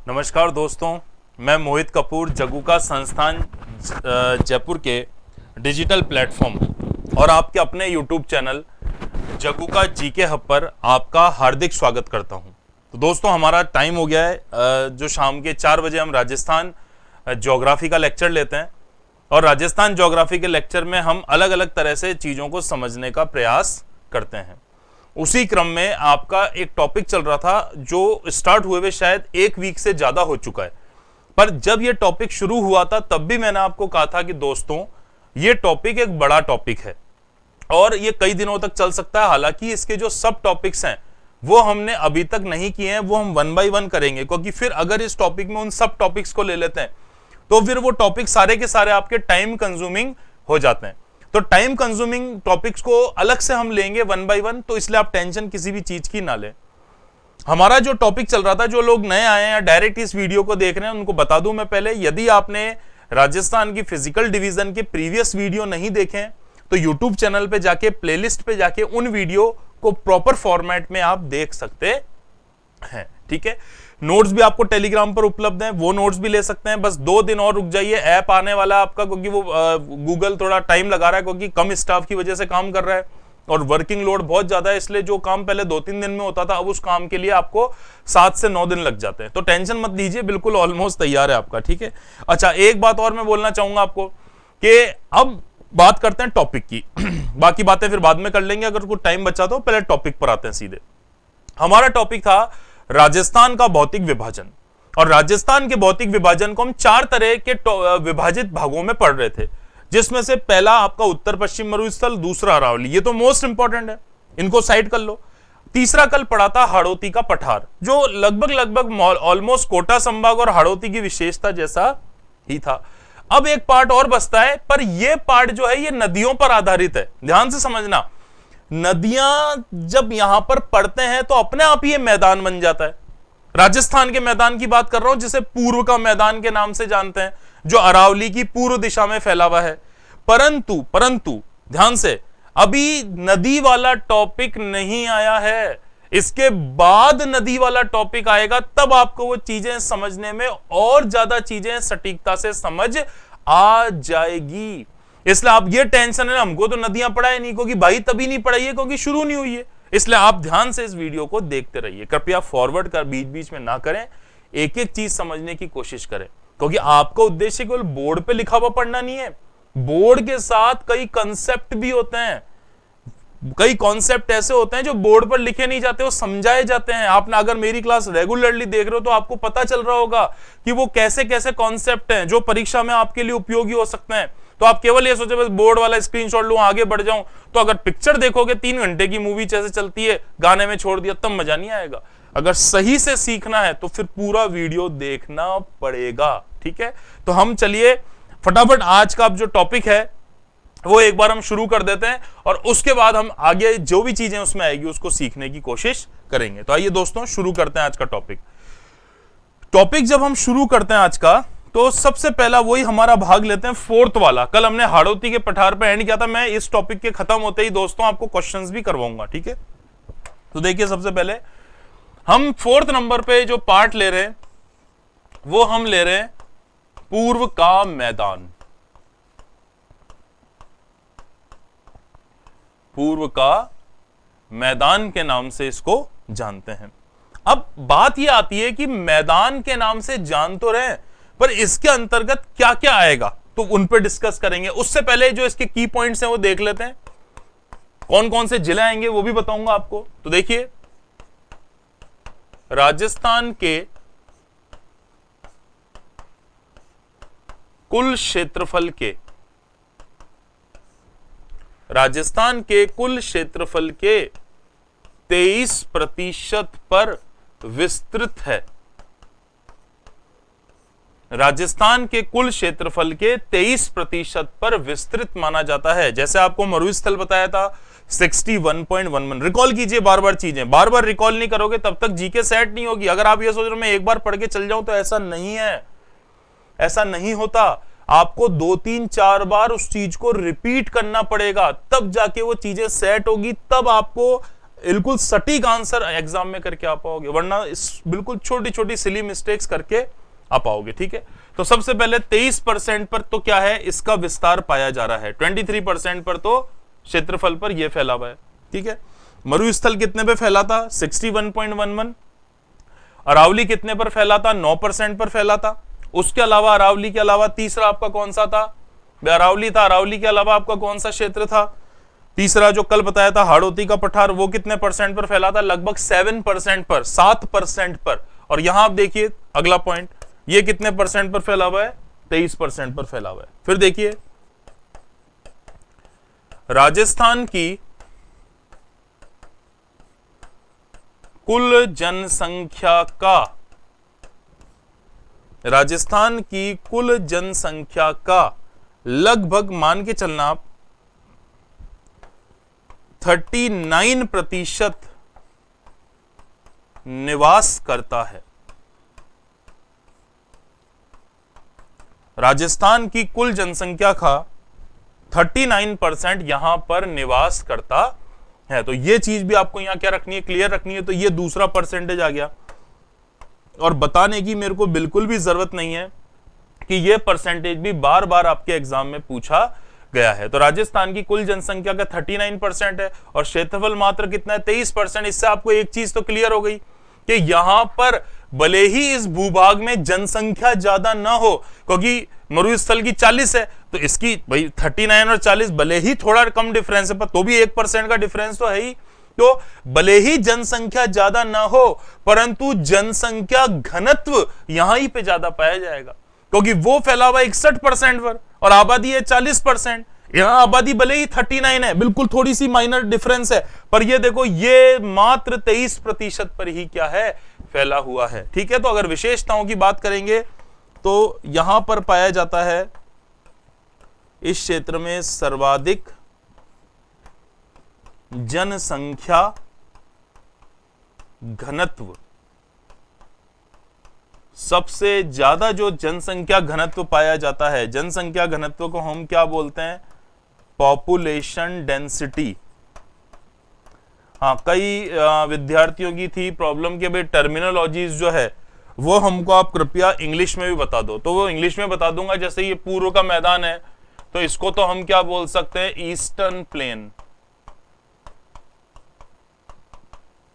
नमस्कार दोस्तों, मैं मोहित कपूर, जगुका संस्थान जयपुर के डिजिटल प्लेटफॉर्म और आपके अपने यूट्यूब चैनल जगुका जीके हब पर आपका हार्दिक स्वागत करता हूं। तो दोस्तों, हमारा टाइम हो गया है जो शाम के 4 बजे हम राजस्थान ज्योग्राफी का लेक्चर लेते हैं और राजस्थान ज्योग्राफी के लेक्चर में हम अलग अलग तरह से चीज़ों को समझने का प्रयास करते हैं। उसी क्रम में आपका एक टॉपिक चल रहा था जो स्टार्ट हुए हुए शायद 1 वीक से ज्यादा हो चुका है, पर जब ये टॉपिक शुरू हुआ था तब भी मैंने आपको कहा था कि दोस्तों ये टॉपिक एक बड़ा टॉपिक है और ये कई दिनों तक चल सकता है। हालांकि इसके जो सब टॉपिक्स हैं वो हमने अभी तक नहीं किए हैं, वो हम 1 बाय 1 करेंगे, क्योंकि फिर अगर इस टॉपिक में उन सब टॉपिक्स को ले लेते हैं तो फिर वो टॉपिक सारे के सारे आपके टाइम कंज्यूमिंग हो जाते हैं। तो टाइम कंज्यूमिंग टॉपिक्स को अलग से हम लेंगे 1 बाय 1, तो इसलिए आप टेंशन किसी भी चीज की ना लें। हमारा जो टॉपिक चल रहा था, जो लोग नए आए हैं या डायरेक्ट इस वीडियो को देख रहे हैं उनको बता दूं मैं पहले, यदि आपने राजस्थान की फिजिकल डिवीजन के प्रीवियस वीडियो नहीं देखे तो यूट्यूब चैनल पे जाके प्लेलिस्ट पे जाके उन वीडियो को प्रॉपर फॉर्मेट में आप देख सकते हैं। ठीक है, नोट्स भी आपको टेलीग्राम पर उपलब्ध हैं, वो नोट्स भी ले सकते हैं। बस 2 दिन और रुक जाइए, ऐप आने वाला है आपका, क्योंकि वो गूगल थोड़ा टाइम लगा रहा है क्योंकि कम स्टाफ की वजह से काम कर रहा है और वर्किंग लोड बहुत ज्यादा है, इसलिए जो काम पहले 2-3 दिन में होता था अब उस काम के लिए आपको 7 से 9 दिन लग जाते हैं। तो टेंशन मत लीजिए, बिल्कुल ऑलमोस्ट तैयार है आपका। ठीक है, अच्छा एक बात और मैं बोलना चाहूंगा आपको कि अब बात करते हैं टॉपिक की बाकी बातें फिर बाद में कर लेंगे, अगर कुछ टाइम बचा तो पहले टॉपिक पर आते हैं सीधे। हमारा टॉपिक था राजस्थान का भौतिक विभाजन, और राजस्थान के भौतिक विभाजन को हम 4 तरह के विभाजित भागों में पढ़ रहे थे, जिसमें से पहला आपका उत्तर पश्चिम मरुस्थल, दूसरा अरावली, ये तो मोस्ट इंपॉर्टेंट है, इनको साइड कर लो। तीसरा कल पढ़ा था हाड़ौती का पठार, जो लगभग ऑलमोस्ट कोटा संभाग और हाड़ौती की विशेषता जैसा ही था। अब एक पार्ट और बचता है, पर यह पार्ट जो है ये नदियों पर आधारित है। ध्यान से समझना, नदियां जब यहां पर पड़ते हैं तो अपने आप ही ये मैदान बन जाता है। राजस्थान के मैदान की बात कर रहा हूं, जिसे पूर्व का मैदान के नाम से जानते हैं, जो अरावली की पूर्व दिशा में फैला हुआ है। परंतु ध्यान से, अभी नदी वाला टॉपिक नहीं आया है, इसके बाद नदी वाला टॉपिक आएगा, तब आपको वो चीजें समझने में और ज्यादा चीजें सटीकता से समझ आ जाएगी। इसलिए आप ये टेंशन है, हमको तो नदियां पढ़ाई नहीं, क्योंकि भाई तभी नहीं पढ़ाई है क्योंकि शुरू नहीं हुई है। इसलिए आप ध्यान से इस वीडियो को देखते रहिए, कृपया फॉरवर्ड कर बीच बीच में ना करें, एक एक चीज समझने की कोशिश करें, क्योंकि आपका उद्देश्य केवल बोर्ड पे लिखा हुआ पढ़ना नहीं है। बोर्ड के साथ कई कंसेप्ट भी होते हैं, कई कॉन्सेप्ट ऐसे होते हैं जो बोर्ड पर लिखे नहीं जाते, वो समझाए जाते हैं। आपने अगर मेरी क्लास रेगुलरली देख रहे हो तो आपको पता चल रहा होगा कि वो कैसे कैसे कॉन्सेप्ट हैं जो परीक्षा में आपके लिए उपयोगी हो सकते हैं। तो आप केवल ये सोचे बस बोर्ड वाला स्क्रीनशॉट लूं, आगे बढ़ जाऊं, तो अगर पिक्चर देखोगे 3 घंटे की मूवी जैसे चलती है, गाने में छोड़ दिया, तब मजा नहीं आएगा। अगर सही से सीखना है तो फिर पूरा वीडियो देखना पड़ेगा। ठीक है, तो हम चलिए फटाफट आज का जो टॉपिक है वो एक बार हम शुरू कर देते हैं और उसके बाद हम आगे जो भी चीजें उसमें आएगी उसको सीखने की कोशिश करेंगे। तो आइए दोस्तों शुरू करते हैं आज का टॉपिक। जब हम शुरू करते हैं आज का, तो सबसे पहला वही हमारा भाग लेते हैं 4th वाला। कल हमने हाड़ौती के पठार पर एंड किया था। मैं इस टॉपिक के खत्म होते ही दोस्तों आपको क्वेश्चंस भी करवाऊंगा। ठीक है, तो देखिए सबसे पहले हम 4th नंबर पे जो पार्ट ले रहे हैं वो हम ले रहे हैं पूर्व का मैदान। पूर्व का मैदान के नाम से इसको जानते हैं। अब बात यह आती है कि मैदान के नाम से जान तो रहे, पर इसके अंतर्गत क्या क्या आएगा तो उन पर डिस्कस करेंगे। उससे पहले जो इसके की पॉइंट्स हैं वो देख लेते हैं, कौन कौन से जिले आएंगे वो भी बताऊंगा आपको। तो देखिए, राजस्थान के कुल क्षेत्रफल के 23% पर विस्तृत है। राजस्थान के कुल क्षेत्रफल के 23% पर विस्तृत माना जाता है। जैसे आपको मरुस्थल बताया था 61.11। रिकॉल कीजिए बार बार चीजें, बार बार रिकॉल नहीं करोगे तब तक जीके सेट नहीं होगी। अगर आप ये सोच रहे हो मैं एक बार पढ़ के चल जाऊं, तो ऐसा नहीं है, ऐसा नहीं होता। आपको 2-3-4 बार उस चीज को रिपीट करना पड़ेगा, तब जाके वो चीजें सेट होगी, तब आपको बिल्कुल सटीक आंसर एग्जाम में करके आ पाओगे, वरना इस बिल्कुल छोटी छोटी सिली मिस्टेक्स करके आ पाओगे। ठीक है, तो सबसे पहले 23% पर तो क्या है, इसका विस्तार पाया जा रहा है, 23% पर तो क्षेत्रफल पर यह फैला हुआ है। ठीक है, मरुस्थल कितने पे फैला था, 61.11। अरावली कितने पर फैला था, 9% पर फैला था। उसके अलावा अरावली के अलावा तीसरा आपका कौन सा था, अरावली था। अरावली के अलावा आपका कौन सा क्षेत्र था तीसरा, जो कल बताया था हाड़ौती का पठार, वो कितने परसेंट पर फैला था, लगभग 7% पर, 7% पर। और यहां आप देखिए अगला पॉइंट, ये कितने परसेंट पर फैला हुआ है, 23% पर फैला हुआ है। फिर देखिए राजस्थान की कुल जनसंख्या का, राजस्थान की कुल जनसंख्या का लगभग मान के चलना आप 39% निवास करता है। राजस्थान की कुल जनसंख्या का 39% यहां पर निवास करता है। तो यह चीज भी आपको यहां क्या रखनी है, क्लियर रखनी है। तो यह दूसरा परसेंटेज आ गया, और बताने की मेरे को बिल्कुल भी जरूरत नहीं है कि यह परसेंटेज भी बार बार आपके एग्जाम में पूछा गया है। तो राजस्थान की कुल जनसंख्या का 39% है और क्षेत्रफल मात्र कितना है, 23%। इससे आपको एक चीज तो क्लियर हो गई कि यहां पर भले ही इस भूभाग में जनसंख्या ज्यादा ना हो, क्योंकि मरुस्थल की 40 है, तो इसकी भाई 39 और 40 भले ही थोड़ा कम डिफरेंस है, पर तो भी 1% का डिफरेंस तो है ही। तो भले ही जनसंख्या ज्यादा ना हो, परंतु जनसंख्या घनत्व यहां ही पे ज्यादा पाया जाएगा, क्योंकि वो फैला हुआ 61% पर और आबादी है 40%। यहां आबादी भले ही 39 है, बिल्कुल थोड़ी सी माइनर डिफरेंस है, पर ये देखो ये मात्र 23% पर ही क्या है, फैला हुआ है। ठीक है, तो अगर विशेषताओं की बात करेंगे तो यहां पर पाया जाता है इस क्षेत्र में सर्वाधिक जनसंख्या घनत्व, सबसे ज्यादा जो जनसंख्या घनत्व पाया जाता है, जनसंख्या घनत्व को हम क्या बोलते हैं, पॉपुलेशन डेंसिटी। हाँ, कई विद्यार्थियों की थी प्रॉब्लम के भाई टर्मिनोलॉजीज जो है वो हमको आप कृपया इंग्लिश में भी बता दो, तो वो इंग्लिश में बता दूंगा। जैसे ये पूर्व का मैदान है, तो इसको तो हम क्या बोल सकते हैं, ईस्टर्न प्लेन।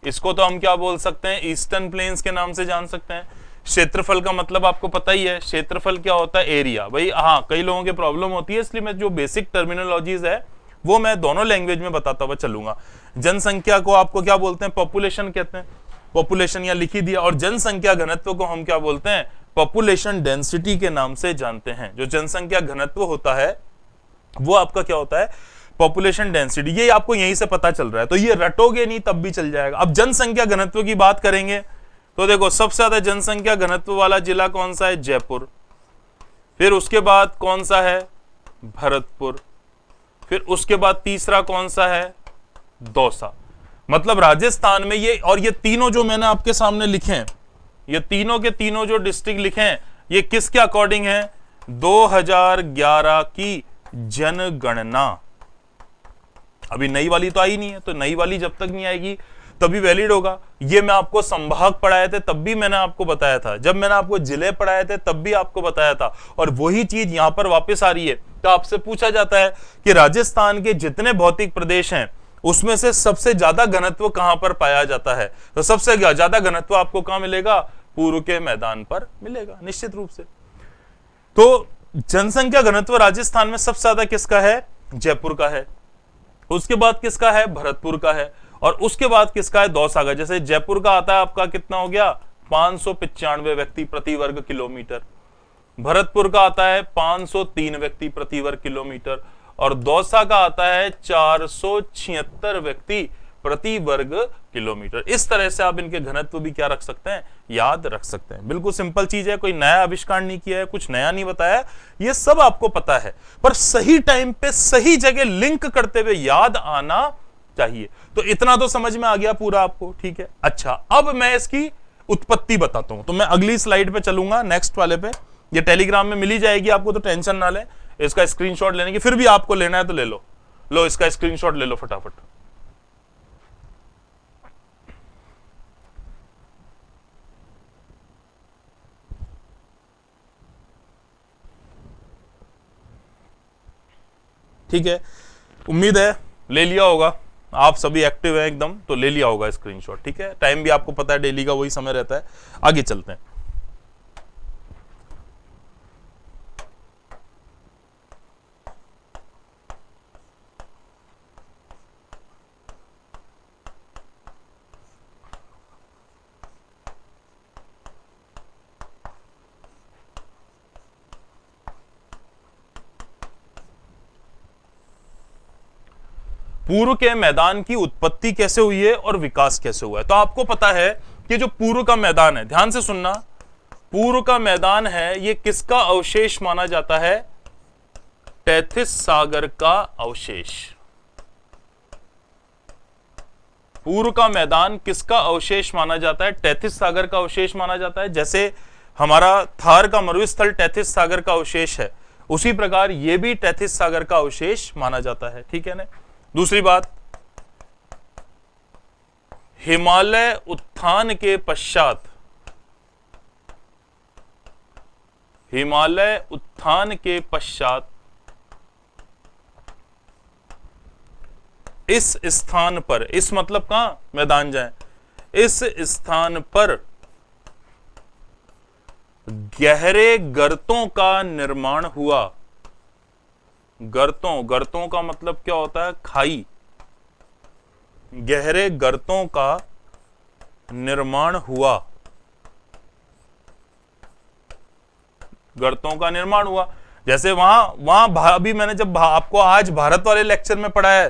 इसको तो हम क्या बोल सकते हैं, ईस्टर्न प्लेन्स के नाम से जान सकते हैं। क्षेत्रफल का मतलब आपको पता ही है, क्षेत्रफल क्या होता है, एरिया। भाई हाँ, कई लोगों की प्रॉब्लम होती है, इसलिए मैं जो बेसिक टर्मिनोलॉजीज है वो मैं दोनों लैंग्वेज में बताता हुआ चलूंगा। जनसंख्या को आपको क्या बोलते हैं, पॉपुलेशन कहते हैं, पॉपुलेशन यहां लिखी दिया। और जनसंख्या घनत्व को हम क्या बोलते हैं, पॉपुलेशन डेंसिटी के नाम से जानते हैं। जो जनसंख्या घनत्व होता है वो आपका क्या होता है, पॉपुलेशन डेंसिटी। ये आपको यहीं से पता चल रहा है, तो ये रटोगे नहीं तब भी चल जाएगा। अब जनसंख्या घनत्व की बात करेंगे तो देखो सबसे ज्यादा जनसंख्या घनत्व वाला जिला कौन सा है, जयपुर। फिर उसके बाद कौन सा है, भरतपुर। फिर उसके बाद तीसरा कौन सा है, दौसा। मतलब राजस्थान में ये, और ये तीनों जो मैंने आपके सामने लिखे हैं, ये तीनों के तीनों जो डिस्ट्रिक्ट लिखे हैं, ये किसके अकॉर्डिंग है, 2011 की जनगणना। अभी नई वाली तो आई नहीं है, तो नई वाली जब तक नहीं आएगी तभी वैलिड होगा। ये मैं आपको संभाग पढ़ाए थे तब भी मैंने आपको बताया था, जब मैंने आपको जिले पढ़ाए थे तब भी आपको बताया था, और वही चीज यहां पर वापस आ रही है। तो आपसे पूछा जाता है कि राजस्थान के जितने भौतिक प्रदेश हैं उसमें से सबसे ज्यादा घनत्व कहां पर पाया जाता है, तो सबसे ज्यादा घनत्व आपको कहां मिलेगा, पूर्व के मैदान पर मिलेगा निश्चित रूप से। तो जनसंख्या घनत्व राजस्थान में सबसे ज्यादा किसका है, जयपुर का है। उसके बाद किसका है, भरतपुर का है। और उसके बाद किसका है, दौसा का। जैसे जयपुर का आता है आपका कितना हो गया, 595 व्यक्ति प्रति वर्ग किलोमीटर। भरतपुर का आता है 503 व्यक्ति प्रति वर्ग किलोमीटर। और दौसा का आता है 476 व्यक्ति प्रति वर्ग किलोमीटर। इस तरह से आप इनके घनत्व भी क्या रख सकते हैं, याद रख सकते हैं। बिल्कुल सिंपल चीज है, कोई नया आविष्कार नहीं किया है, कुछ नया नहीं बताया, ये सब आपको पता है, पर सही टाइम पे सही जगह लिंक करते हुए याद आना चाहिए। तो इतना तो समझ में आ गया पूरा आपको, ठीक है। अच्छा, अब मैं इसकी उत्पत्ति बताता हूं, तो मैं अगली स्लाइड पे चलूंगा, नेक्स्ट वाले पे। ये टेलीग्राम में मिली जाएगी आपको, तो टेंशन ना ले। इसका स्क्रीनशॉट लेने की, फिर भी आपको लेना है तो ले लो, इसका स्क्रीनशॉट ले लो फटाफट। ठीक है, उम्मीद है ले लिया होगा, आप सभी एक्टिव हैं एकदम, तो ले लिया होगा स्क्रीनशॉट। ठीक है, टाइम भी आपको पता है डेली का वही समय रहता है। आगे चलते हैं। पूर्व के मैदान की उत्पत्ति कैसे हुई है और विकास कैसे हुआ है। तो आपको पता है कि जो पूर्व का मैदान है, ध्यान से सुनना, पूर्व का मैदान है ये किसका अवशेष माना जाता है? टेथिस सागर का अवशेष। पूर्व का मैदान किसका अवशेष माना जाता है? टेथिस सागर का अवशेष माना जाता है। जैसे हमारा थार का मरुस्थल टेथिस सागर का अवशेष है, उसी प्रकार यह भी टेथिस सागर का अवशेष माना जाता है। ठीक है ना। दूसरी बात, हिमालय उत्थान के पश्चात, हिमालय उत्थान के पश्चात इस स्थान पर, इस मतलब कहां? मैदान जाए, इस स्थान पर गहरे गर्तों का निर्माण हुआ। गर्तों का मतलब क्या होता है? खाई। गहरे गर्तों का निर्माण हुआ, गर्तों का निर्माण हुआ। जैसे वहां अभी मैंने जब आपको आज भारत वाले लेक्चर में पढ़ा है,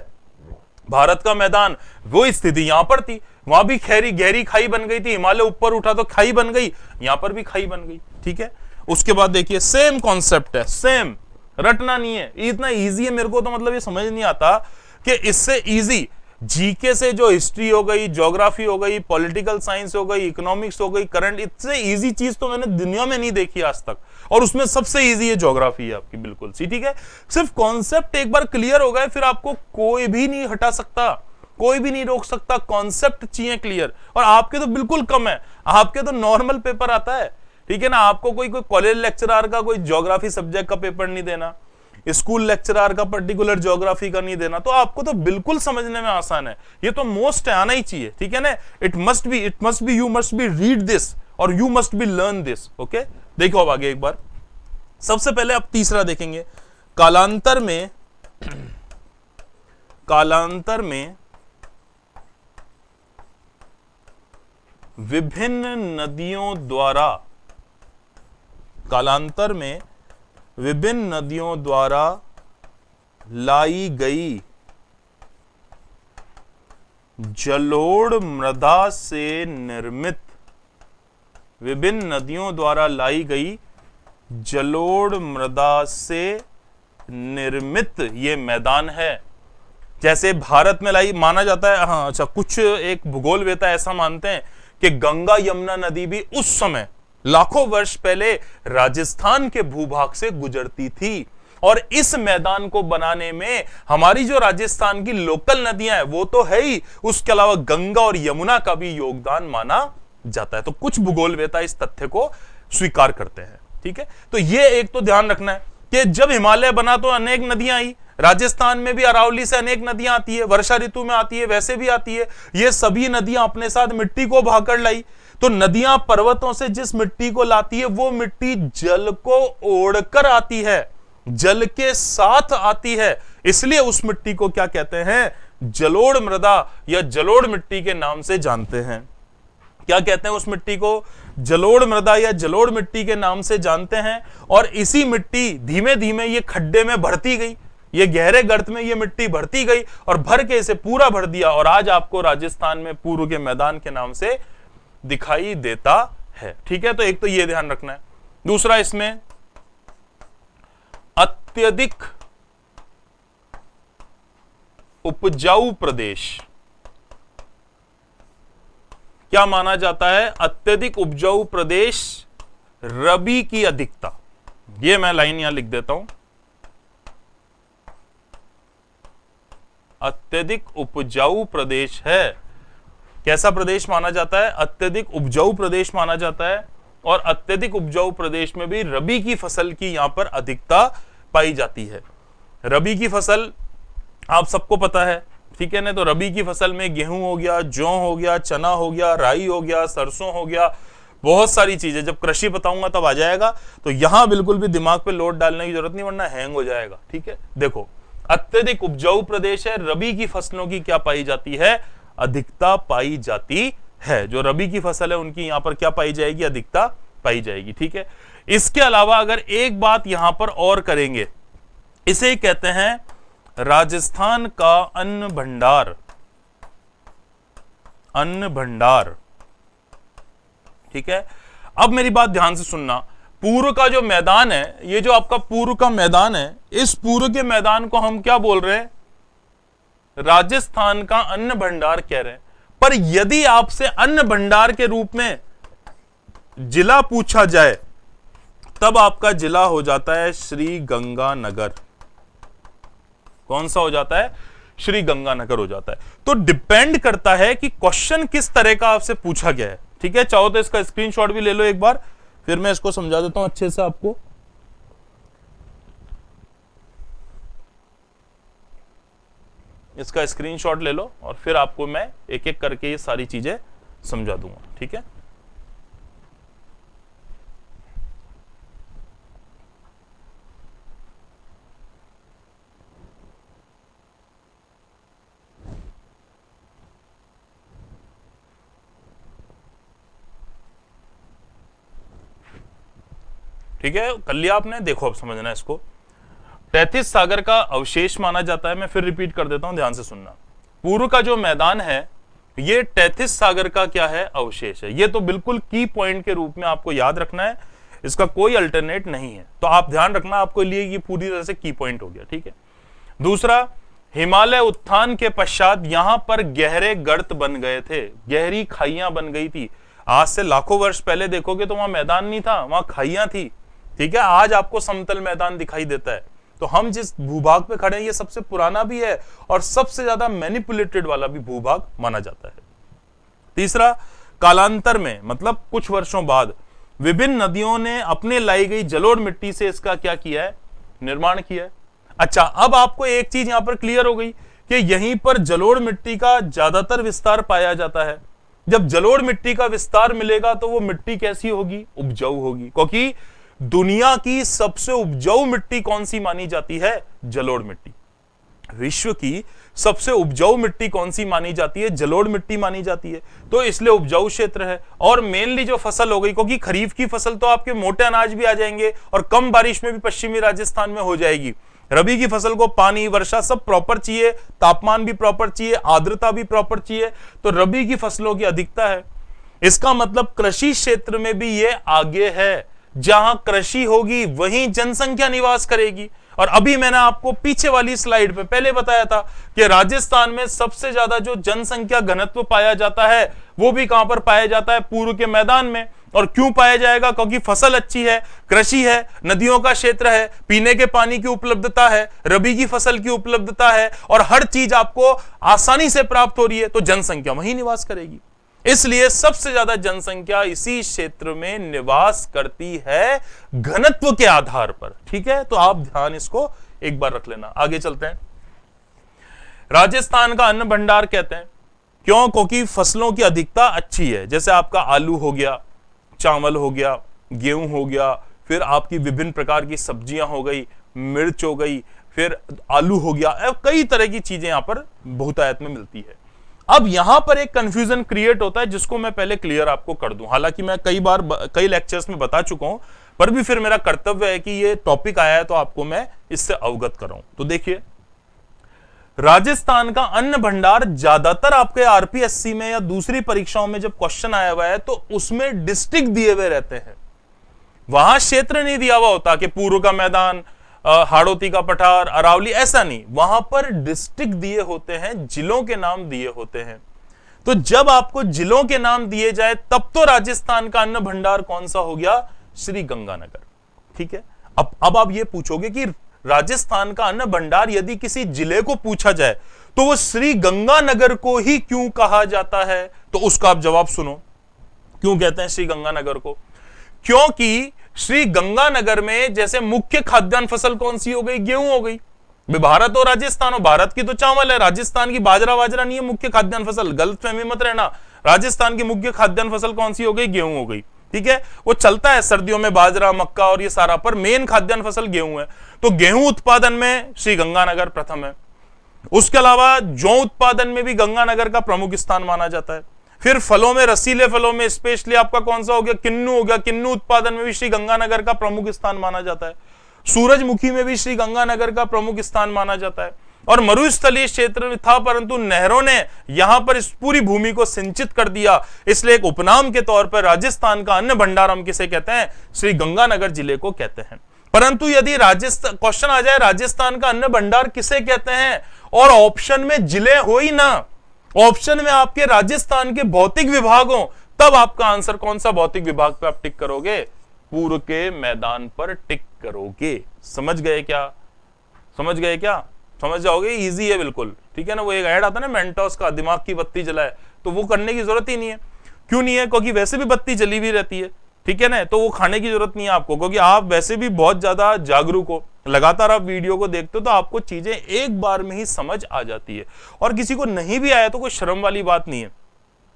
भारत का मैदान, वो स्थिति यहां पर थी, वहां भी गहरी खाई बन गई थी। हिमालय ऊपर उठा तो खाई बन गई, यहां पर भी खाई बन गई। ठीक है, उसके बाद देखिए सेम कॉन्सेप्ट है, सेम, रटना नहीं है, इतना इजी है। मेरे को तो मतलब ये समझ नहीं आता कि इससे इजी जीके से जो हिस्ट्री हो गई, ज्योग्राफी हो गई, पॉलिटिकल साइंस हो गई, इकोनॉमिक्स हो गई, करंट, इससे इजी चीज तो मैंने दुनिया में नहीं देखी आज तक। और उसमें सबसे इजी है ज्योग्राफी है आपकी, बिल्कुल सी। ठीक है, सिर्फ कॉन्सेप्ट एक बार क्लियर हो गए फिर आपको कोई भी नहीं हटा सकता, कोई भी नहीं रोक सकता। कॉन्सेप्ट चाहिए क्लियर, और आपके तो बिल्कुल कम है, आपके तो नॉर्मल पेपर आता है। ठीक है ना, आपको कोई कॉलेज लेक्चरर का कोई ज्योग्राफी सब्जेक्ट का पेपर नहीं देना, स्कूल लेक्चरर का पर्टिकुलर ज्योग्राफी का नहीं देना, तो आपको तो बिल्कुल समझने में आसान है। ये तो मोस्ट आना ही चाहिए। ठीक है ना, it must be you must be read this और you must be learn this. Okay, देखो अब आगे एक बार। सबसे पहले अब तीसरा देखेंगे, कालांतर में विभिन्न नदियों द्वारा, कालांतर में विभिन्न नदियों द्वारा लाई गई जलोढ़ मृदा से निर्मित, विभिन्न नदियों द्वारा लाई गई जलोढ़ मृदा से निर्मित ये मैदान है। जैसे भारत में लाई माना जाता है, हाँ अच्छा, कुछ एक भूगोलवेता ऐसा मानते हैं कि गंगा यमुना नदी भी उस समय लाखों वर्ष पहले राजस्थान के भूभाग से गुजरती थी, और इस मैदान को बनाने में हमारी जो राजस्थान की लोकल नदियां हैं वो तो है ही, उसके अलावा गंगा और यमुना का भी योगदान माना जाता है। तो कुछ भूगोलवेता इस तथ्य को स्वीकार करते हैं। ठीक है, तो ये एक तो ध्यान रखना है कि जब हिमालय बना तो अनेक नदियां आई, राजस्थान में भी अरावली से अनेक नदियां आती है, वर्षा ऋतु में आती है, वैसे भी आती है। ये सभी नदियां अपने साथ मिट्टी को भाकर लाई। तो नदियां पर्वतों से जिस मिट्टी को लाती है वो मिट्टी जल को ओढ़कर आती है, जल के साथ आती है, इसलिए उस मिट्टी को क्या कहते हैं? जलोढ़ मृदा या जलोढ़ मिट्टी के नाम से जानते हैं। क्या कहते हैं उस मिट्टी को? जलोढ़ मृदा या जलोढ़ मिट्टी के नाम से जानते हैं। और इसी मिट्टी धीमे धीमे ये खड्डे में भरती गई, ये गहरे गर्त में ये मिट्टी भरती गई और भर के इसे पूरा भर दिया, और आज आपको राजस्थान में पूर्व के मैदान के नाम से दिखाई देता है। ठीक है, तो एक तो ये ध्यान रखना है। दूसरा, इसमें अत्यधिक उपजाऊ प्रदेश क्या माना जाता है? अत्यधिक उपजाऊ प्रदेश, रबी की अधिकता। ये मैं लाइन यहां लिख देता हूं, अत्यधिक उपजाऊ प्रदेश है। कैसा प्रदेश माना जाता है? अत्यधिक उपजाऊ प्रदेश माना जाता है, और अत्यधिक उपजाऊ प्रदेश में भी रबी की फसल की यहां पर अधिकता पाई जाती है। रबी की फसल आप सबको पता है, ठीक है ना। तो रबी की फसल में गेहूं हो गया, जौ हो गया, चना हो गया, राई हो गया, सरसों हो गया, बहुत सारी चीजें। जब कृषि बताऊंगा तब आ जाएगा, तो यहां बिल्कुल भी दिमाग पे लोड डालने की जरूरत नहीं, वरना हैंग हो जाएगा, ठीक है। देखो, अत्यधिक उपजाऊ प्रदेश है, रबी की फसलों की क्या पाई जाती है, अधिकता पाई जाती है। जो रबी की फसल है उनकी यहां पर क्या पाई जाएगी, अधिकता पाई जाएगी, ठीक है। इसके अलावा अगर एक बात यहां पर और करेंगे, इसे कहते हैं राजस्थान का अन्न भंडार, अन्न भंडार, ठीक है। अब मेरी बात ध्यान से सुनना, पूर्व का जो मैदान है, ये जो आपका पूर्व का मैदान है, इस पूर्व के मैदान को हम क्या बोल रहे हैं, राजस्थान का अन्न भंडार कह रहे हैं। पर यदि आपसे अन्न भंडार के रूप में जिला पूछा जाए, तब आपका जिला हो जाता है श्री गंगानगर। कौन सा हो जाता है, श्री गंगानगर हो जाता है। तो डिपेंड करता है कि क्वेश्चन किस तरह का आपसे पूछा गया है, ठीक है। चाहो तो इसका स्क्रीनशॉट भी ले लो एक बार, फिर मैं इसको समझा देता हूं अच्छे से आपको। इसका स्क्रीनशॉट ले लो और फिर आपको मैं एक एक करके ये सारी चीजें समझा दूंगा, ठीक है। ठीक है, कर लिया आपने। देखो अब समझना इसको, तैतीस सागर का अवशेष माना जाता है। मैं फिर रिपीट कर देता हूं, ध्यान से सुनना। पूर्व का जो मैदान है, ये 33 सागर का क्या है, अवशेष है। ये तो बिल्कुल की पॉइंट के रूप में आपको याद रखना है, इसका कोई अल्टरनेट नहीं है। तो आप ध्यान रखना, आपको लिए ये पूरी तरह से की पॉइंट हो गया, ठीक है। दूसरा, हिमालय उत्थान के पश्चात यहां पर गहरे गर्त बन गए थे, गहरी खाइयां बन गई थी। आज से लाखों वर्ष पहले देखोगे तो वहां मैदान नहीं था, वहां खाइयां थी, ठीक है। आज आपको समतल मैदान दिखाई देता है। तो हम जिस भूभाग पे खड़े हैं, ये सबसे पुराना भी है और सबसे ज्यादा मैनिपुलेटेड वाला भी भूभाग माना जाता है। तीसरा, कालांतर में, मतलब कुछ वर्षों बाद, विभिन्न नदियों ने अपने लाई गई जलोढ़ मिट्टी से इसका क्या किया है, निर्माण किया है। अच्छा, अब आपको एक चीज यहां पर क्लियर हो गई कि यहीं पर जलोढ़ मिट्टी का ज्यादातर विस्तार पाया जाता है। जब जलोढ़ मिट्टी का विस्तार मिलेगा तो वो मिट्टी कैसी होगी, उपजाऊ होगी। क्योंकि दुनिया की सबसे उपजाऊ मिट्टी कौन सी मानी जाती है, जलोढ़ मिट्टी। विश्व की सबसे उपजाऊ मिट्टी कौन सी मानी जाती है, जलोढ़ मिट्टी मानी जाती है। तो इसलिए उपजाऊ क्षेत्र है। और मेनली जो फसल हो गई, क्योंकि खरीफ की फसल तो आपके मोटे अनाज भी आ जाएंगे और कम बारिश में भी पश्चिमी राजस्थान में हो जाएगी। रबी की फसल को पानी, वर्षा सब प्रॉपर चाहिए, तापमान भी प्रॉपर चाहिए, आर्द्रता भी प्रॉपर चाहिए। तो रबी की फसलों की अधिकता है। इसका मतलब कृषि क्षेत्र में भी ये आगे है। जहां कृषि होगी वहीं जनसंख्या निवास करेगी। और अभी मैंने आपको पीछे वाली स्लाइड पे पहले बताया था कि राजस्थान में सबसे ज्यादा जो जनसंख्या घनत्व पाया जाता है वो भी कहां पर पाया जाता है, पूर्व के मैदान में। और क्यों पाया जाएगा, क्योंकि फसल अच्छी है, कृषि है, नदियों का क्षेत्र है, पीने के पानी की उपलब्धता है, रबी की फसल की उपलब्धता है और हर चीज आपको आसानी से प्राप्त हो रही है, तो जनसंख्या वहीं निवास करेगी। इसलिए सबसे ज्यादा जनसंख्या इसी क्षेत्र में निवास करती है घनत्व के आधार पर, ठीक है। तो आप ध्यान इसको एक बार रख लेना। आगे चलते हैं। राजस्थान का अन्न भंडार कहते हैं क्यों, क्योंकि फसलों की अधिकता अच्छी है। जैसे आपका आलू हो गया, चावल हो गया, गेहूं हो गया, फिर आपकी विभिन्न प्रकार की सब्जियां हो गई, मिर्च हो गई, फिर आलू हो गया, कई तरह की चीजें यहां पर बहुतायत में मिलती है। अब यहां पर एक कंफ्यूजन क्रिएट होता है, जिसको मैं पहले क्लियर आपको कर दूं। हालांकि मैं कई लेक्चर्स में बता चुका हूं, पर भी फिर मेरा कर्तव्य है कि ये टॉपिक आया है तो आपको मैं इससे अवगत कराऊं। तो देखिए, राजस्थान का अन्न भंडार ज्यादातर आपके आरपीएससी में या दूसरी परीक्षाओं में जब क्वेश्चन आया हुआ है तो उसमें डिस्ट्रिक्ट दिए हुए रहते हैं। वहां क्षेत्र नहीं दिया हुआ होता कि पूर्व का मैदान, हाड़ौती का पठार, अरावली, ऐसा नहीं। वहां पर डिस्ट्रिक्ट दिए होते हैं, जिलों के नाम दिए होते हैं। तो जब आपको जिलों के नाम दिए जाए तब तो राजस्थान का अन्न भंडार कौन सा हो गया, श्री गंगानगर, ठीक है। अब आप ये पूछोगे कि राजस्थान का अन्न भंडार यदि किसी जिले को पूछा जाए तो वो श्री गंगानगर को ही क्यों कहा जाता है, तो उसका आप जवाब सुनो। क्यों कहते हैं श्री गंगानगर को, क्योंकि श्री गंगानगर में जैसे मुख्य खाद्यान्न फसल कौन सी हो गई, गेहूं हो गई। भाई भारत और राजस्थान, और भारत की तो चावल है, राजस्थान की बाजरा वाजरा नहीं है मुख्य खाद्यान्न फसल, गलतफहमी मत रहना। राजस्थान की मुख्य खाद्यान्न फसल कौन सी हो गई? गेहूं हो गई, ठीक है। वो चलता है सर्दियों में बाजरा मक्का और ये सारा, पर मेन खाद्यान्न फसल गेहूं है। तो गेहूं उत्पादन में श्री गंगानगर प्रथम है। उसके अलावा जौ उत्पादन में भी गंगानगर का प्रमुख स्थान माना जाता है। फिर फलों में, रसीले फलों में स्पेशली आपका कौन सा हो गया? किन्नू हो गया। किन्नू उत्पादन में भी श्री गंगानगर का प्रमुख स्थान माना जाता है। सूरजमुखी में भी श्री गंगानगर का प्रमुख स्थान माना जाता है। और मरुस्थलीय क्षेत्र था, परंतु नहरों ने यहां पर इस पूरी भूमि को सिंचित कर दिया, इसलिए एक उपनाम के तौर पर राजस्थान का अन्न भंडार हम किसे कहते हैं? श्री गंगानगर जिले को कहते हैं। परंतु यदि राजस्थान क्वेश्चन आ जाए राजस्थान का अन्न भंडार किसे कहते हैं, और ऑप्शन में जिले हो ही ना, ऑप्शन में आपके राजस्थान के भौतिक विभाग हो, तब आपका आंसर कौन सा भौतिक विभाग पे आप टिक करोगे? पूर्व के मैदान पर टिक करोगे। समझ गए क्या? समझ गए क्या? समझ जाओगे, इजी है बिल्कुल, ठीक है ना। वो एक ऐड आता है ना मेंटोस का, दिमाग की बत्ती जलाए, तो वो करने की जरूरत ही नहीं है। क्यों नहीं है? क्योंकि वैसे भी बत्ती जली हुई रहती है, ठीक है ना। तो वो खाने की जरूरत नहीं है आपको, क्योंकि आप वैसे भी बहुत ज्यादा जागरूक हो, लगातार आप वीडियो को देखते हो, तो आपको चीजें एक बार में ही समझ आ जाती है। और किसी को नहीं भी आया तो कोई शर्म वाली बात नहीं है,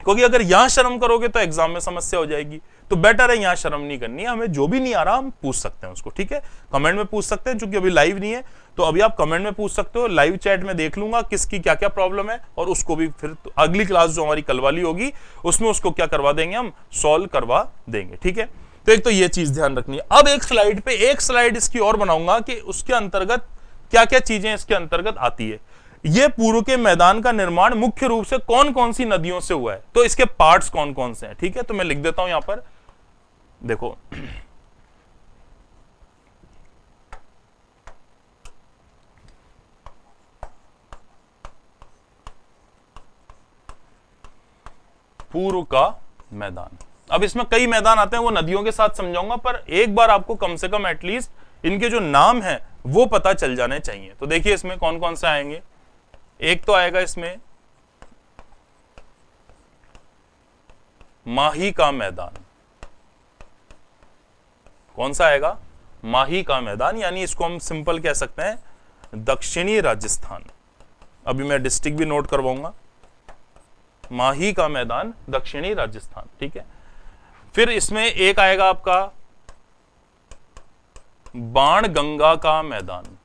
क्योंकि अगर यहां शर्म करोगे तो एग्जाम में समस्या हो जाएगी। तो बेटर है यहां शर्म नहीं करनी है। हमें जो भी नहीं आ रहा हम पूछ सकते हैं उसको, ठीक है, कमेंट में पूछ सकते हैं। चूंकि अभी लाइव नहीं है तो अभी आप कमेंट में पूछ सकते हो, लाइव चैट में देख लूंगा किसकी क्या क्या प्रॉब्लम है, और उसको भी फिर अगली क्लास जो हमारी कल वाली होगी उसमें उसको क्या करवा देंगे, हम सॉल्व करवा देंगे, ठीक है। तो एक तो ये चीज ध्यान रखनी है। अब एक स्लाइड पे एक स्लाइड इसकी और बनाऊंगा कि उसके अंतर्गत क्या क्या चीजें इसके अंतर्गत आती है। ये पूर्व के मैदान का निर्माण मुख्य रूप से कौन कौन सी नदियों से हुआ है, तो इसके पार्ट्स कौन कौन से हैं, ठीक है। तो मैं लिख देता हूं यहां पर, देखो पूर्व का मैदान। अब इसमें कई मैदान आते हैं, वो नदियों के साथ समझाऊंगा, पर एक बार आपको कम से कम एटलीस्ट इनके जो नाम हैं वो पता चल जाने चाहिए। तो देखिए इसमें कौन कौन से आएंगे। एक तो आएगा इसमें माही का मैदान। कौन सा आएगा? माही का मैदान, यानी इसको हम सिंपल कह सकते हैं दक्षिणी राजस्थान। अभी मैं डिस्ट्रिक्ट भी नोट करवाऊंगा, माही का मैदान दक्षिणी राजस्थान, ठीक है। फिर इसमें एक आएगा आपका बाणगंगा का मैदान।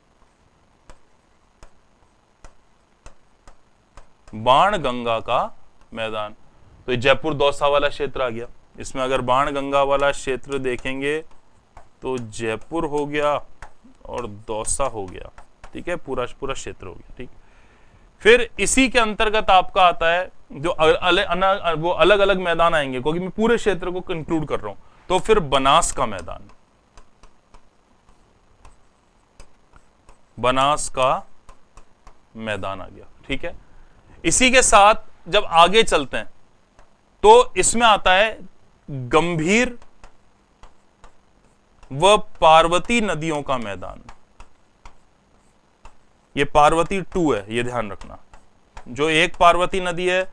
बाणगंगा का मैदान, तो जयपुर दौसा वाला क्षेत्र आ गया। इसमें अगर बाणगंगा वाला क्षेत्र देखेंगे तो जयपुर हो गया और दौसा हो गया, ठीक है, पूरा पूरा क्षेत्र हो गया, ठीक। फिर इसी के अंतर्गत आपका आता है जो वो अलग अलग मैदान आएंगे, क्योंकि मैं पूरे क्षेत्र को कंक्लूड कर रहा हूं। तो फिर बनास का मैदान, बनास का मैदान आ गया, ठीक है। इसी के साथ जब आगे चलते हैं तो इसमें आता है गंभीर व पार्वती नदियों का मैदान। ये पार्वती 2 है, ये ध्यान रखना। जो एक पार्वती नदी है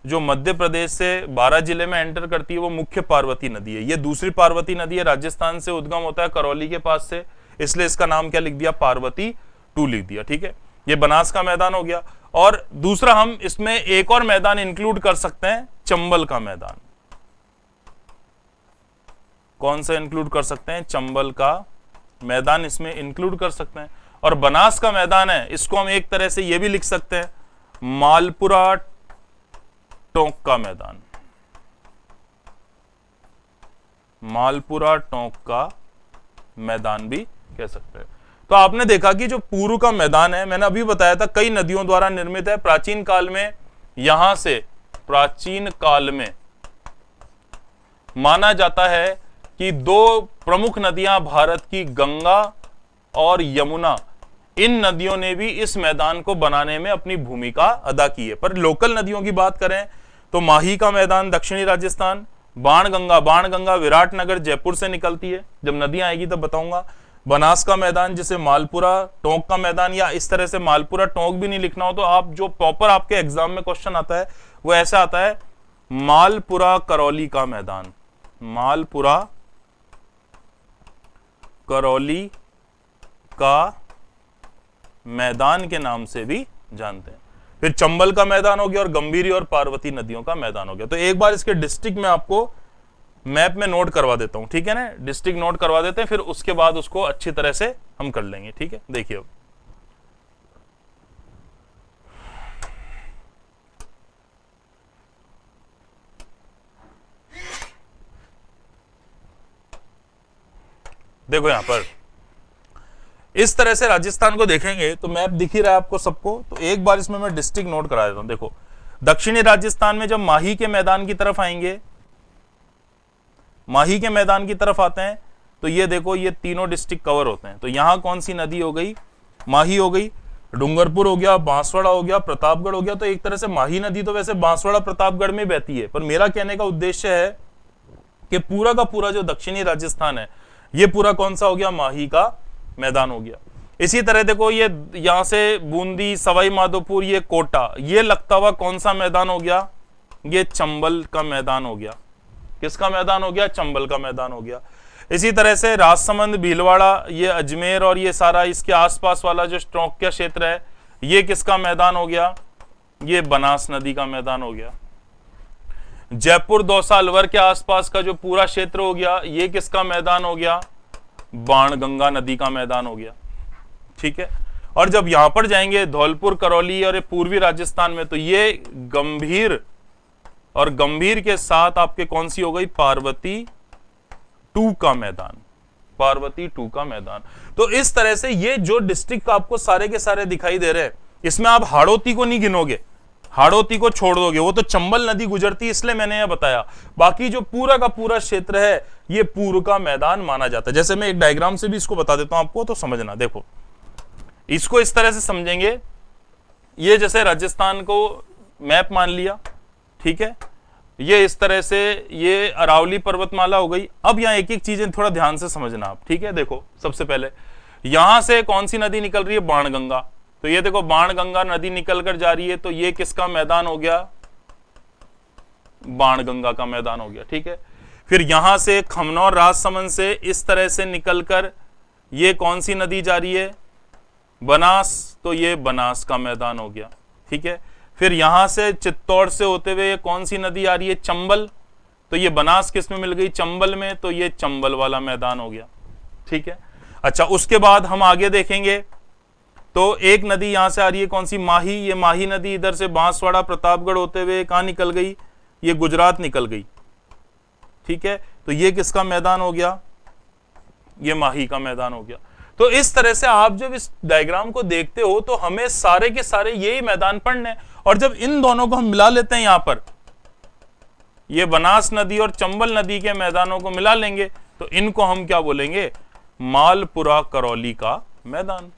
जो मध्य प्रदेश से 12 जिले में एंटर करती है, वो मुख्य पार्वती नदी है। ये दूसरी पार्वती नदी है, राजस्थान से उद्गम होता है करौली के पास से, इसलिए इसका नाम क्या लिख दिया? पार्वती 2 लिख दिया, ठीक है। ये बनास का मैदान हो गया। और दूसरा हम इसमें एक और मैदान इंक्लूड कर सकते हैं, चंबल का मैदान। कौन सा इंक्लूड कर सकते हैं? चंबल का मैदान इसमें इंक्लूड कर सकते हैं। और बनास का मैदान है, इसको हम एक तरह से ये भी लिख सकते हैं मालपुरा टोंक का मैदान। मालपुरा टोंक का मैदान भी कह सकते हैं। तो आपने देखा कि जो पूर्व का मैदान है, मैंने अभी बताया था, कई नदियों द्वारा निर्मित है। प्राचीन काल में यहां से, प्राचीन काल में माना जाता है कि 2 प्रमुख नदियां भारत की, गंगा और यमुना, इन नदियों ने भी इस मैदान को बनाने में अपनी भूमिका अदा की है। पर लोकल नदियों की बात करें तो माही का मैदान दक्षिणी राजस्थान, बाणगंगा विराटनगर जयपुर से निकलती है, जब नदियां आएगी तब बताऊंगा। बनास का मैदान जिसे मालपुरा टोंक का मैदान, या इस तरह से मालपुरा टोंक भी नहीं लिखना हो तो आप जो प्रॉपर आपके एग्जाम में क्वेश्चन आता है वो ऐसा आता है मालपुरा करौली का मैदान। मालपुरा करौली का मैदान के नाम से भी जानते हैं। फिर चंबल का मैदान हो गया और गंभीरी और पार्वती नदियों का मैदान हो गया। तो एक बार इसके डिस्ट्रिक्ट में आपको मैप में नोट करवा देता हूं, ठीक है ना, डिस्ट्रिक्ट नोट करवा देते हैं, फिर उसके बाद उसको अच्छी तरह से हम कर लेंगे, ठीक है। देखिए अब देखो यहां पर इस तरह से राजस्थान को देखेंगे तो मैप दिख ही रहा है आपको सबको। तो एक बार इसमें मैं डिस्ट्रिक्ट नोट करा देता हूं। देखो दक्षिणी राजस्थान में जब माही के मैदान की तरफ आएंगे, माही के मैदान की तरफ आते हैं तो ये देखो ये तीनों डिस्ट्रिक्ट कवर होते हैं। तो यहां कौन सी नदी हो गई, माही हो गई, डूंगरपुर हो गया, बांसवाड़ा हो गया, प्रतापगढ़ हो गया। तो एक तरह से माही नदी तो वैसे बांसवाड़ा प्रतापगढ़ में बहती है, पर मेरा कहने का उद्देश्य है कि पूरा का पूरा जो दक्षिणी राजस्थान है ये पूरा कौन सा हो गया, माही का मैदान हो गया। इसी तरह देखो ये यहां से बूंदी, सवाई माधोपुर, ये कोटा, ये लगता हुआ कौन सा मैदान हो गया, ये चंबल का मैदान हो गया। किसका मैदान हो गया, चंबल का मैदान हो गया। इसी तरह से राजसमंद, भीलवाड़ा, ये अजमेर और ये सारा इसके आसपास वाला जो ट्रौक्या क्षेत्र है ये किसका मैदान हो गया, ये बनास नदी का मैदान हो गया। जयपुर, दौसा, अलवर के आसपास का जो पूरा क्षेत्र हो गया ये किसका मैदान हो गया, बाणगंगा नदी का मैदान हो गया, ठीक है। और जब यहां पर जाएंगे धौलपुर, करौली और पूर्वी राजस्थान में तो ये गंभीर, और गंभीर के साथ आपके कौन सी हो गई, पार्वती 2 का मैदान, पार्वती 2 का मैदान। तो इस तरह से ये जो डिस्ट्रिक्ट आपको सारे के सारे दिखाई दे रहे हैं, इसमें आप हाड़ौती को नहीं गिनोगे, हाड़ौती को छोड़ दोगे, वो तो चंबल नदी गुजरती है इसलिए मैंने यह बताया। बाकी जो पूरा का पूरा क्षेत्र है ये पूर्व का मैदान माना जाता है। जैसे मैं एक डायग्राम से भी इसको बता देता हूं आपको, तो समझना। देखो इसको इस तरह से समझेंगे, ये जैसे राजस्थान को मैप मान लिया, ठीक है, ये इस तरह से ये अरावली पर्वतमाला हो गई। अब यहां एक एक चीजें थोड़ा ध्यान से समझना आप, ठीक है। देखो सबसे पहले यहां से कौन सी नदी निकल रही है, बाणगंगा। तो ये देखो बाणगंगा नदी निकल कर जा रही है, तो ये किसका मैदान हो गया, बाणगंगा का मैदान हो गया, ठीक है। फिर यहां से खमनौर, राजसमंद से इस तरह से निकलकर ये कौन सी नदी जा रही है, बनास, तो ये बनास का मैदान हो गया, ठीक है। फिर यहां से चित्तौड़ से होते हुए कौन सी नदी आ रही है, चंबल, तो ये बनास किस में मिल गई, चंबल में, तो ये चंबल वाला मैदान हो गया, ठीक है। अच्छा उसके बाद हम आगे देखेंगे तो एक नदी यहां से आ रही है कौन सी, माही। ये माही नदी इधर से बांसवाड़ा, प्रतापगढ़ होते हुए कहां निकल गई, ये गुजरात निकल गई, ठीक है। तो ये किसका मैदान हो गया, ये माही का मैदान हो गया। तो इस तरह से आप जब इस डायग्राम को देखते हो तो हमें सारे के सारे यही मैदान पढ़ने, और जब इन दोनों को हम मिला लेते हैं यहां पर, ये बनास नदी और चंबल नदी के मैदानों को मिला लेंगे तो इनको हम क्या बोलेंगे, मालपुरा करौली का मैदान।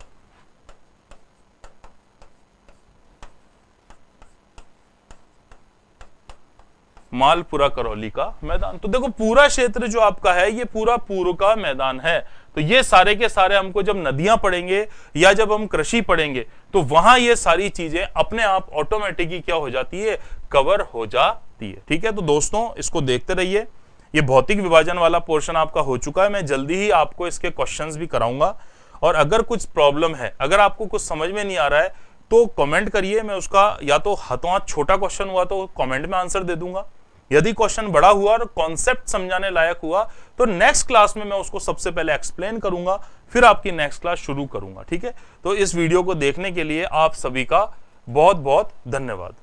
मालपुरा करौली का मैदान। तो देखो पूरा क्षेत्र जो आपका है ये पूरा पूर्व का मैदान है। तो ये सारे के सारे हमको जब नदियां पढ़ेंगे या जब हम कृषि पढ़ेंगे तो वहां ये सारी चीजें अपने आप ऑटोमेटिकली क्या हो जाती है, कवर हो जाती है, ठीक है। तो दोस्तों इसको देखते रहिए, ये भौतिक विभाजन वाला पोर्शन आपका हो चुका है। मैं जल्दी ही आपको इसके क्वेश्चंस भी कराऊंगा, और अगर कुछ प्रॉब्लम है, अगर आपको कुछ समझ में नहीं आ रहा है तो कमेंट करिए, मैं उसका या तो हाथों हाथ छोटा क्वेश्चन हुआ तो कमेंट में आंसर दे दूंगा, यदि क्वेश्चन बड़ा हुआ और कॉन्सेप्ट समझाने लायक हुआ तो नेक्स्ट क्लास में मैं उसको सबसे पहले एक्सप्लेन करूंगा, फिर आपकी नेक्स्ट क्लास शुरू करूंगा, ठीक है। तो इस वीडियो को देखने के लिए आप सभी का बहुत बहुत धन्यवाद।